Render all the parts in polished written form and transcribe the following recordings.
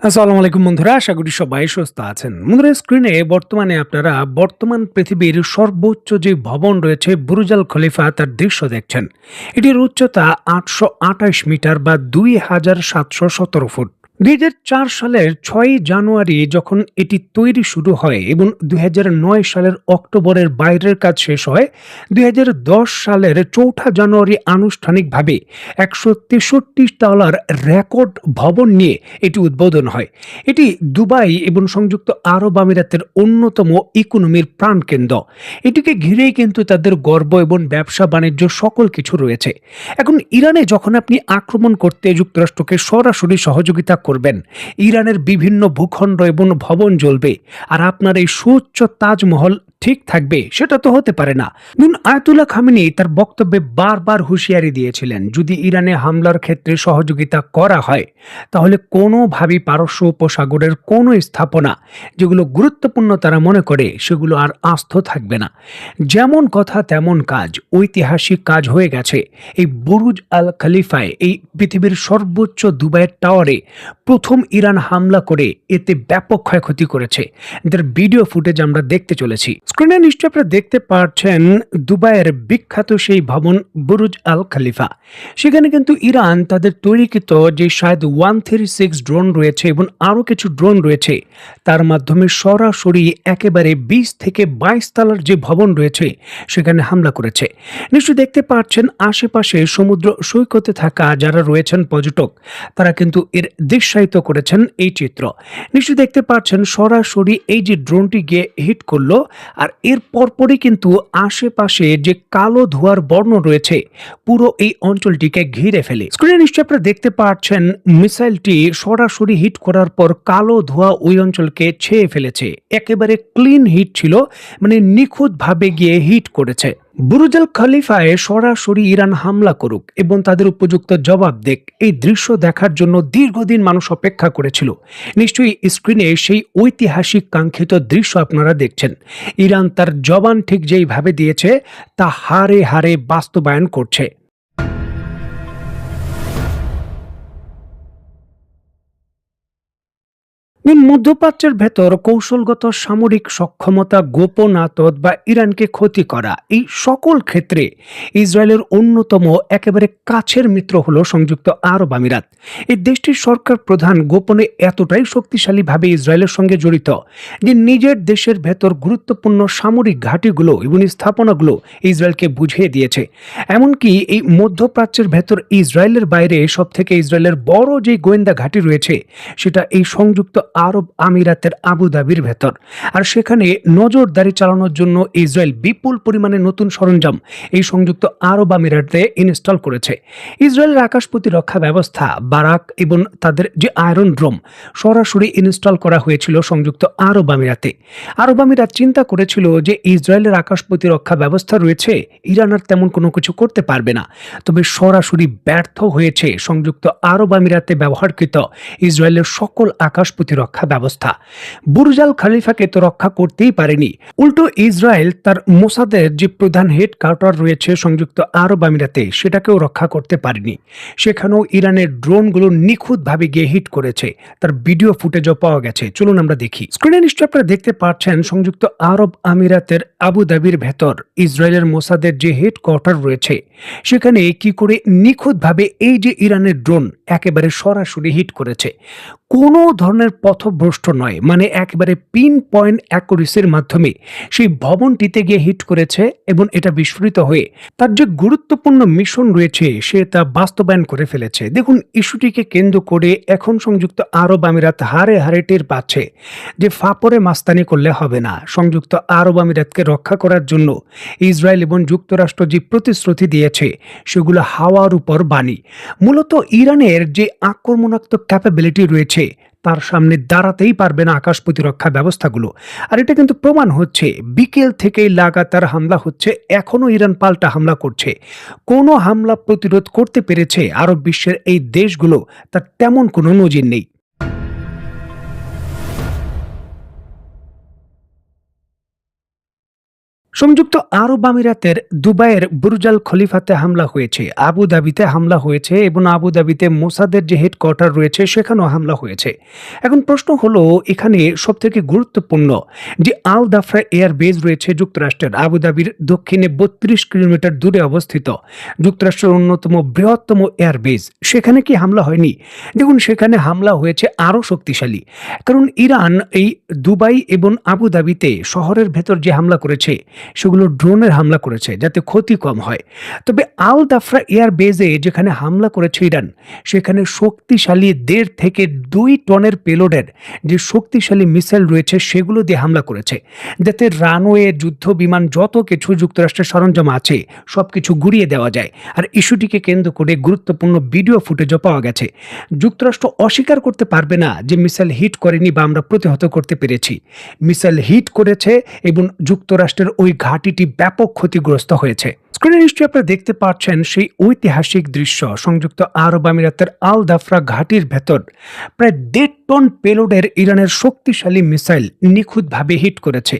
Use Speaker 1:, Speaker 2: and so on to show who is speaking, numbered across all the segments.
Speaker 1: আসসালামু আলাইকুম বন্ধুরা, আশা করি সবাই সুস্থ আছেন। বন্ধুরা, স্ক্রিনে বর্তমানে আপনারা বর্তমান পৃথিবীর সর্বোচ্চ যে ভবন রয়েছে বুর্জ আল খলিফা তার দৃশ্য দেখছেন। এটির উচ্চতা ৮২৮ মিটার বা ২,৭১৭ ফুট। ২০০৪ সালের ৬ই জানুয়ারি যখন এটি তৈরি শুরু হয় এবং ২০০৯ সালের অক্টোবরের বাইরের কাজ শেষ হয়, ২০১০ সালের ৪ঠা জানুয়ারি আনুষ্ঠানিকভাবে $১৬৩ রেকর্ড ভবন নিয়ে এটি উদ্বোধন হয়। এটি দুবাই এবং সংযুক্ত আরব আমিরাতের অন্যতম ইকোনমির প্রাণকেন্দ্র। এটিকে ঘিরেই কিন্তু তাদের গর্ব এবং ব্যবসা বাণিজ্য সকল কিছু রয়েছে। এখন ইরানে যখন আপনি আক্রমণ করতে যুক্তরাষ্ট্রকে সরাসরি সহযোগিতা করবেন, ইরানের বিভিন্ন ভূখণ্ড এবং ভবন জ্বলবে, আর আপনার এই সুউচ্চ তাজমহল ঠিক থাকবে, সেটা তো হতে পারে না। আয়াতুল্লাহ খামেনি তার বক্তব্যে বারবার হুঁশিয়ারি দিয়েছিলেন, যদি ইরানে হামলার ক্ষেত্রে সহযোগিতা করা হয় তাহলে কোনোভাবেই পারস্য উপসাগরের কোনো স্থাপনা যেগুলো গুরুত্বপূর্ণ তারা মনে করে সেগুলো আর আস্ত থাকবে না। যেমন কথা তেমন কাজ, ঐতিহাসিক কাজ হয়ে গেছে। এই বুরুজ আল খলিফায়, এই পৃথিবীর সর্বোচ্চ দুবাইয়ের টাওয়ারে প্রথম ইরান হামলা করে এতে ব্যাপক ক্ষয়ক্ষতি করেছে। এদের ভিডিও ফুটেজ আমরা দেখতে চলেছি। স্ক্রিনে নিশ্চয়ই আপনারা দেখতে পাচ্ছেন দুবাইয়ের বিখ্যাত সেই ভবন বুরুজ আল খলিফা। সেখানে কিন্তু ইরান তাদের তৈরিকৃত যে শায়দ 136 ড্রোন রয়েছে এবং আরও কিছু ড্রোন রয়েছে, তার মাধ্যমে সরাসরি একেবারে ২০ থেকে ২২ তলার যে ভবন রয়েছে সেখানে হামলা করেছে। নিশ্চয়ই দেখতে পাচ্ছেন আশেপাশে সমুদ্র সৈকতে থাকা যারা রয়েছেন পর্যটক, তারা কিন্তু এর দৃশ্যায়িত করেছেন এই চিত্র। নিশ্চয়ই দেখতে পাচ্ছেন সরাসরি এই যে ড্রোনটি গিয়ে হিট করলো, আর এর পরপরই কিন্তু আশেপাশে যে কালো ধোঁয়ার বর্ণ রয়েছে পুরো এই অঞ্চলটিকে ঘিরে ফেলে। স্ক্রিনে নিশ্চয়ই আপনারা দেখতে পাচ্ছেন মিসাইলটি সরাসরি হিট করার পর কালো ধোঁয়া ওই অঞ্চলকে ছেয়ে ফেলেছে। একেবারে ক্লিন হিট ছিল, মানে নিখুঁতভাবে গিয়ে হিট করেছে। বুরুজ আল খলিফায় সরাসরি ইরান হামলা করুক এবং তাদের উপযুক্ত জবাব দেখ, এই দৃশ্য দেখার জন্য দীর্ঘদিন মানুষ অপেক্ষা করেছিল। নিশ্চয়ই স্ক্রিনে সেই ঐতিহাসিক কাঙ্ক্ষিত দৃশ্য আপনারা দেখছেন। ইরান তার জবান ঠিক যেইভাবে দিয়েছে তা হারে হারে বাস্তবায়ন করছে। মধ্যপ্রাচ্যের ভেতর কৌশলগত সামরিক সক্ষমতা, গোপন আতত বা ইরানকে ক্ষতি করা, এই সকল ক্ষেত্রে ইসরায়েলের অন্যতম একেবারে কাছের মিত্র হলো সংযুক্ত আরব আমিরাত। এই দেশটির সরকার প্রধান গোপনে এতটাই শক্তিশালীভাবে ইসরায়েলের সঙ্গে জড়িত যে নিজের দেশের ভেতর গুরুত্বপূর্ণ সামরিক ঘাঁটিগুলো এবং স্থাপনাগুলো ইসরায়েলকে বুঝিয়ে দিয়েছে। এমনকি এই মধ্যপ্রাচ্যের ভেতর ইসরায়েলের বাইরে সব থেকে ইসরায়েলের বড় যে গোয়েন্দা ঘাঁটি রয়েছে সেটা এই সংযুক্ত আরব আমিরাতের আবুধাবির ভেতর। আর সেখানে নজরদারি চালানোর জন্য ইসরায়েল বিপুল পরিমাণে নতুন সরঞ্জাম এই সংযুক্ত আরব আমিরাতে ইনস্টল করেছে। ইসরায়েলের আকাশ প্রতিরক্ষা ব্যবস্থা বারাক এবং তাদের যে আয়রন ড্রোম সরাসরি ইনস্টল করা হয়েছিল সংযুক্ত আরব আমিরাতে। আরব আমিরাত চিন্তা করেছিল যে ইসরায়েলের আকাশ প্রতিরক্ষা ব্যবস্থা রয়েছে, ইরান আর তেমন কোনো কিছু করতে পারবে না। তবে সরাসরি ব্যর্থ হয়েছে সংযুক্ত আরব আমিরাতে ব্যবহারকৃত ইসরায়েলের সকল আকাশ প্রতিরক্ষা ব্যবস্থা। বুরজ আল খলিফাকে তো রক্ষা করতেই পারেনি, উল্টো ইসরায়েল তার মোসাদের যে প্রধান হেডকোয়ার্টার রয়েছে সংযুক্ত আরব আমিরাতে সেটাকেও রক্ষা করতে পারেনি। সেখানেও ইরানের ড্রোনগুলো নিখুঁতভাবে গিয়ে হিট করেছে, তার ভিডিও ফুটেজও পাওয়া গেছে। চলুন আমরা দেখি। স্ক্রিনে নিশ্চয়ই আপনারা দেখতে পাচ্ছেন সংযুক্ত আরব আমিরাতের আবুধাবির ভেতর ইসরায়েলের মোসাদের যে হেডকোয়ার্টার রয়েছে সেখানে কি করে নিখুঁতভাবে এই যে ইরানের ড্রোন একেবারে সরাসরি হিট করেছে। কোনো ধরনের পথভ্রষ্ট নয়, মানে একেবারে পিন পয়েন্ট অ্যাকুরেসির মাধ্যমে সেই ভবনটিতে গিয়ে হিট করেছে এবং এটা বিস্ফোরিত হয়ে তার যে গুরুত্বপূর্ণ মিশন রয়েছে সে তা বাস্তবায়ন করে ফেলেছে। দেখুন, ইস্যুটিকে কেন্দ্র করে এখন সংযুক্ত আরব আমিরাত হারে হারে টের পাচ্ছে যে ফাপরে মাস্তানি করলে হবে না। সংযুক্ত আরব আমিরাতকে রক্ষা করার জন্য ইসরায়েল এবং যুক্তরাষ্ট্র যে প্রতিশ্রুতি দিয়েছে সেগুলো হাওয়ার উপর বাণী। মূলত ইরানের যে আক্রমণাত্মক ক্যাপাবিলিটি রয়েছে তার সামনে দাঁড়াতেই পারবে না আকাশ প্রতিরক্ষা ব্যবস্থাগুলো। আর এটা কিন্তু প্রমাণ হচ্ছে, বিকেল থেকেই লাগাতার হামলা হচ্ছে, এখনো ইরান পাল্টা হামলা করছে। কোনো হামলা প্রতিরোধ করতে পেরেছে আরব বিশ্বের এই দেশগুলো, তার তেমন কোনো নজির নেই। সংযুক্ত আরব আমিরাতের দুবাইয়ের বুর্জ আল খলিফাতে হামলা হয়েছে, আবুধাবিতে হামলা হয়েছে এবং আবুধাবিতে মোসাদের যে হেডকোয়ার্টার রয়েছে সেখানেও হামলা হয়েছে। এখন প্রশ্ন হলো এখানে সবথেকে গুরুত্বপূর্ণ যে আল দাফরা এয়ার বেস রয়েছে যুক্তরাষ্ট্রের আবুধাবির দক্ষিণে ৩২ কিলোমিটার দূরে অবস্থিত যুক্তরাষ্ট্রের অন্যতম বৃহত্তম এয়ার বেস, সেখানে কি হামলা হয়নি? দেখুন, সেখানে হামলা হয়েছে আরও শক্তিশালী, কারণ ইরান এই দুবাই এবং আবুধাবিতে শহরের ভেতর যে হামলা করেছে সেগুলো ড্রোনের হামলা করেছে যাতে ক্ষতি কম হয়। তবে আল দাফরা এয়ার বেজে যেখানে হামলা করেছে ইরান, সেখানে শক্তিশালী ১.৫ থেকে ২ টনের পেলোডের যে শক্তিশালী মিসাইল রয়েছে সেগুলো দিয়ে হামলা করেছে, যাতে রানওয়ে, যুদ্ধ বিমান, যত কিছু যুক্তরাষ্ট্রের সরঞ্জাম আছে সবকিছু গুড়িয়ে দেওয়া যায়। আর ইস্যুটিকে কেন্দ্র করে গুরুত্বপূর্ণ ভিডিও ফুটেজও পাওয়া গেছে। যুক্তরাষ্ট্র অস্বীকার করতে পারবে না যে মিসাইল হিট করেনি বা আমরা প্রতিহত করতে পেরেছি। মিসাইল হিট করেছে এবং যুক্তরাষ্ট্রের ওই ঘাঁটিটি ব্যাপক ক্ষতিগ্রস্ত হয়েছে। স্ক্রিনে নিশ্চয়ই আপনারা দেখতে পাচ্ছেন সেই ঐতিহাসিক দৃশ্য। সংযুক্ত আরব আমিরাতের আল দাফরা ঘাঁটির ভেতর প্রায় ১.৫ টন পেলোডের ইরানের শক্তিশালী মিসাইল নিখুঁতভাবে হিট করেছে।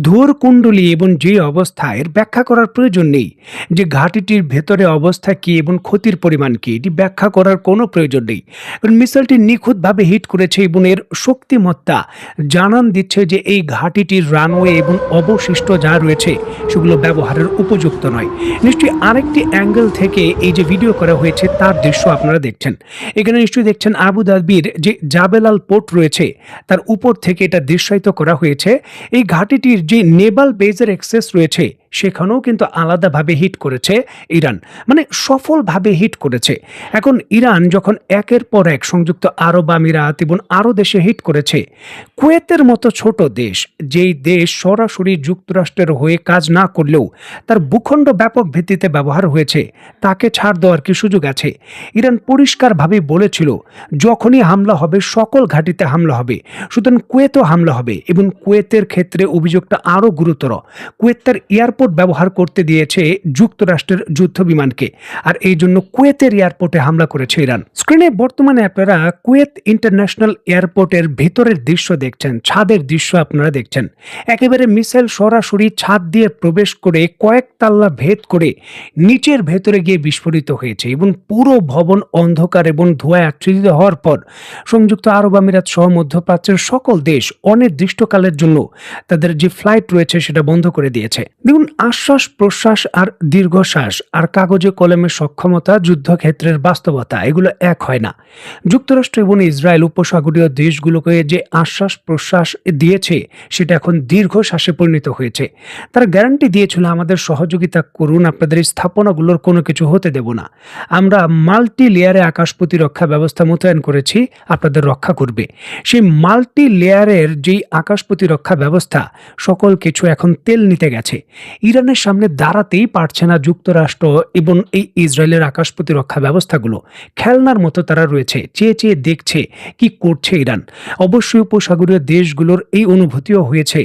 Speaker 1: ধুয়োর কুণ্ডলী এবং যে অবস্থা, এর ব্যাখ্যা করার প্রয়োজন নেই যে ঘাঁটিটির ভেতরে অবস্থা কি এবং ক্ষতির পরিমাণ কি, এটি ব্যাখ্যা করার কোনো প্রয়োজন নেই। কারণ মিসাইলটি নিখুঁতভাবে হিট করেছে এবং এর শক্তিমত্তা জানান দিচ্ছে যে এই ঘাঁটিটির রানওয়ে এবং অবশিষ্ট যা রয়েছে সেগুলো ব্যবহারের উপযুক্ত নয়। নিশ্চয়ই আরেকটি অ্যাঙ্গেল থেকে এই যে ভিডিও করা হয়েছে তার দৃশ্য আপনারা দেখছেন। এখানে নিশ্চয়ই দেখছেন আবুধাবির যে জাবেল আল পোর্ট রয়েছে তার উপর থেকে এটা দৃশ্যায়িত করা হয়েছে। এই ঘাঁটিটির যে নেভাল বেজের অ্যাক্সেস রয়েছে সেখানেও কিন্তু আলাদাভাবে হিট করেছে ইরান, মানে সফলভাবে হিট করেছে। এখন ইরান যখন একের পর এক সংযুক্ত আরব আমিরাত এবং আরও দেশে হিট করেছে, কুয়েতের মতো ছোট দেশ, যেই দেশ সরাসরি যুক্তরাষ্ট্রের হয়ে কাজ না করলেও তার ভূখণ্ড ব্যাপক ভিত্তিতে ব্যবহার হয়েছে, তাকে ছাড় দেওয়ার কি সুযোগ আছে? ইরান পরিষ্কারভাবে বলেছিল যখনই হামলা হবে সকল ঘাঁটিতে হামলা হবে, সুতরাং কুয়েতেও হামলা হবে। এবং কুয়েতের ক্ষেত্রে অভিযোগটা আরও গুরুতর। কুয়েত তার এয়ারপোর্ট ব্যবহার করতে দিয়েছে যুক্তরাষ্ট্রের যুদ্ধ বিমানকে, আর এই জন্য কুয়েতের এয়ারপোর্টে হামলা করেছে ইরান। স্ক্রিনে বর্তমানে আপনারা কুয়েত ইন্টারন্যাশনাল এয়ারপোর্টের ভেতরের দৃশ্য দেখছেন, ছাদের দৃশ্য আপনারা দেখছেন। একেবারে মিসাইল সরাসরি ছাদ দিয়ে প্রবেশ করে কয়েক তাল্লা ভেদ করে নিচের ভেতরে গিয়ে বিস্ফোরিত হয়েছে এবং পুরো ভবন অন্ধকার এবং ধোঁয়ায় আচ্ছাদিত হওয়ার পর সংযুক্ত আরব আমিরাত সহ মধ্যপ্রাচ্যের সকল দেশ অনির্দিষ্টকালের জন্য তাদের যে ফ্লাইট রয়েছে সেটা বন্ধ করে দিয়েছে। দেখুন, আশ্বাস প্রশ্বাস আর দীর্ঘশ্বাস আর কাগজে কলমের সক্ষমতা, যুদ্ধক্ষেত্রের বাস্তবতা, এগুলো এক হয় না। যুক্তরাষ্ট্র এবং ইসরায়েল উপসাগরীয় দেশগুলোকে যে আশ্বাস প্রশ্বাস দিয়েছে সেটা এখন দীর্ঘশ্বাসে পরিণত হয়েছে। তারা গ্যারান্টি দিয়েছিল আমাদের সহযোগিতা করুন, আপনাদের এই স্থাপনাগুলোর কোনো কিছু হতে দেব না, আমরা মাল্টি লেয়ারে আকাশ প্রতিরক্ষা ব্যবস্থা মোতায়েন করেছি, আপনাদের রক্ষা করবে। সেই মাল্টি লেয়ারের যেই আকাশ প্রতিরক্ষা ব্যবস্থা সকল কিছু এখন তেল নিতে গেছে। ইরানের সামনে দাঁড়াতেই পারছে না যুক্তরাষ্ট্র এবং এই ইসরায়েলের আকাশ প্রতিরক্ষা ব্যবস্থাগুলো। খেলনার মতো তারা রয়েছে, চেয়ে চেয়ে দেখছে কি করছে ইরান। অবশ্যই উপসাগরীয় দেশগুলোর এই অনুভূতিও হয়েছে,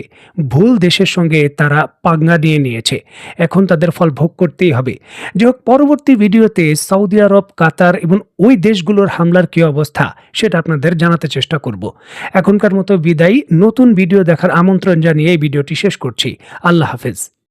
Speaker 1: ভুল দেশের সঙ্গে তারা পাঙ্গা নিয়েছে, এখন তাদের ফল ভোগ করতেই হবে। যাই হোক, পরবর্তী ভিডিওতে সৌদি আরব, কাতার এবং ওই দেশগুলোর হামলার কি অবস্থা সেটা আপনাদের জানাতে চেষ্টা করব। এখনকার মতো বিদায়, নতুন ভিডিও দেখার আমন্ত্রণ জানিয়ে এই ভিডিওটি শেষ করছি। আল্লাহ হাফেজ।